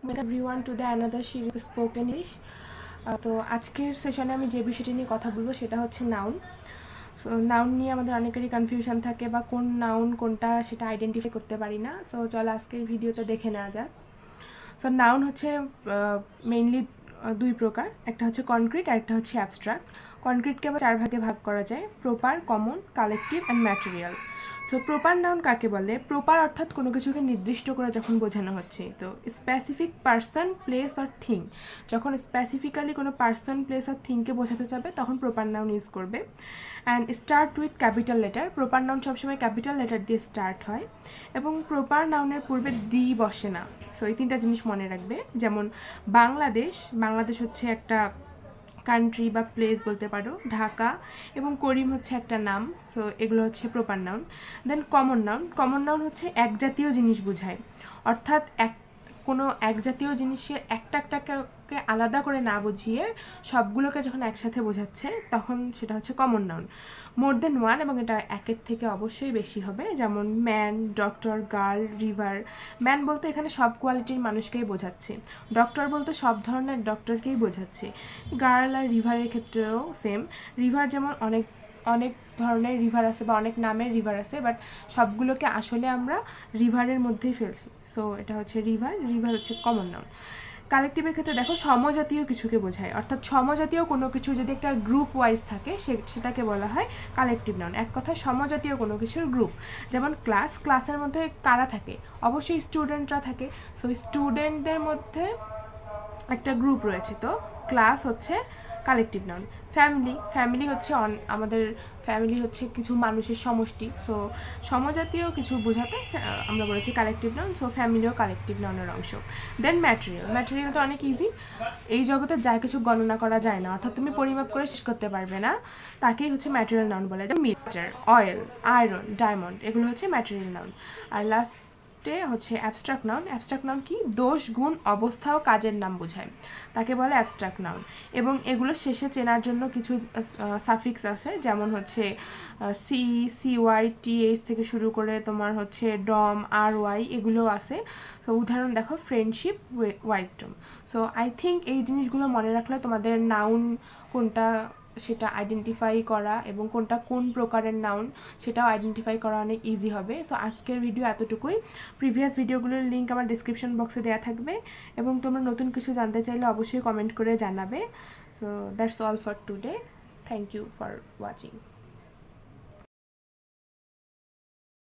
Welcome everyone to the another series of spoken English. তো আজকের সেশনে আমি যে বিষয়টি নিয়ে কথা বলবো সেটা হচ্ছে নাউন। সো নাউন নিয়ে আমাদের অনেকেরই কনফিউশন থাকে বা কোন নাউন কোনটা সেটা আইডেন্টিফাই করতে পারি না। সো চলো আজকের ভিডিওতে দেখে নেওয়া যাক। সো নাউন হচ্ছে মেইনলি দুই প্রকার, একটা হচ্ছে কনক্রিট আর একটা হচ্ছে অ্যাবস্ট্রাক্ট। কনক্রিটকে আবার চার ভাগে ভাগ করা যায়: proper, common, collective and material. So proper noun কাকে বলে? প্রপার অর্থাৎ কোনো কিছুকে নির্দিষ্ট করে যখন বোঝানো হচ্ছে, তো specific person, place or thing, যখন স্পেসিফিক্যালি কোনো পার্সন, প্লেস অর থিংকে বোঝাতে যাবে তখন প্রপার নাউন ইউজ করবে। And start with capital letter. Proper noun সবসময় ক্যাপিটাল লেটার দিয়ে স্টার্ট হয় এবং প্রপার নাউনের পূর্বে দি বসে না। সো এই তিনটা জিনিস মনে রাখবে। যেমন বাংলাদেশ হচ্ছে একটা কান্ট্রি বা প্লেস বলতে পারো, ঢাকা এবং করিম হচ্ছে একটা নাম। সো এগুলো হচ্ছে প্রপার নাউন। দেন কমন নাউন হচ্ছে এক জাতীয় জিনিস বোঝায়, অর্থাৎ কোনো এক জাতীয় জিনিসের একটাকে আলাদা করে না বুঝিয়ে সবগুলোকে যখন একসাথে বোঝাচ্ছে তখন সেটা হচ্ছে কমন নাউন। মোর দেন ওয়ান, এবং এটা একের থেকে অবশ্যই বেশি হবে। যেমন man, doctor, girl, river. Man বলতে এখানে সব কোয়ালিটির মানুষকেই বোঝাচ্ছে, ডক্টর বলতে সব ধরনের ডক্টরকেই বোঝাচ্ছে। গার্ল আর রিভারের ক্ষেত্রেও সেম। রিভার যেমন অনেক ধরনের রিভার আছে বা অনেক নামের রিভার আছে, বাট সবগুলোকে আসলে আমরা রিভারের মধ্যেই ফেলছি। সো এটা হচ্ছে রিভার হচ্ছে কমন নাউন। কালেকটিভের ক্ষেত্রে দেখো সমজাতীয় কিছুকে বোঝায়, অর্থাৎ সমজাতীয় কোনো কিছু যদি একটা গ্রুপ ওয়াইজ থাকে সেটাকে বলা হয় কালেকটিভ নাউন। এক কথায় সমজাতীয় কোনো কিছুর গ্রুপ। যেমন ক্লাসের মধ্যে কারা থাকে? অবশ্যই স্টুডেন্টরা থাকে। সো স্টুডেন্টদের মধ্যে একটা গ্রুপ রয়েছে, তো ক্লাস হচ্ছে কালেকটিভ নাউন। ফ্যামিলি হচ্ছে আমাদের ফ্যামিলি হচ্ছে কিছু মানুষের সমষ্টি। সো সমজাতীয় কিছু বোঝাতে আমরা বলেছি কালেকটিভ নাউন। সো ফ্যামিলিও কালেকটিভ নাউনের অংশ। দেন ম্যাটেরিয়াল তো অনেক ইজি। এই জগতে যা কিছু গণনা করা যায় না, অর্থাৎ তুমি পরিমাপ করে শেষ করতে পারবে না, তাকেই হচ্ছে ম্যাটেরিয়াল নাউন বলে। যেমন মিটার, অয়েল, আয়রন, ডায়মন্ড, এগুলো হচ্ছে ম্যাটেরিয়াল নাউন। আর লাস্টে হচ্ছে অ্যাবস্ট্রাক্ট নাউন কি? দোষ, গুণ, অবস্থা ও কাজের নাম বোঝায়, তাকে বলে অ্যাবস্ট্রাক্ট নাউন। এবং এগুলো শেষে চেনার জন্য কিছু সাফিক্স আছে, যেমন হচ্ছে CY TH থেকে শুরু করে তোমার হচ্ছে ডম, RY, এগুলো আছে। সো উদাহরণ দেখো, friendship, wisdom. So I think এই জিনিসগুলো মনে রাখলে তোমাদের নাউন কোনটা সেটা আইডেন্টিফাই করা এবং কোনটা কোন প্রকারের নাউন সেটাও আইডেন্টিফাই করা অনেক ইজি হবে। সো আজকের ভিডিও এতটুকুই। প্রিভিয়াস ভিডিওগুলোর লিঙ্ক আমার ডিসক্রিপশন বক্সে দেওয়া থাকবে এবং তোমরা নতুন কিছু জানতে চাইলে অবশ্যই কমেন্ট করে জানাবে। So that's all for today. Thank you for watching.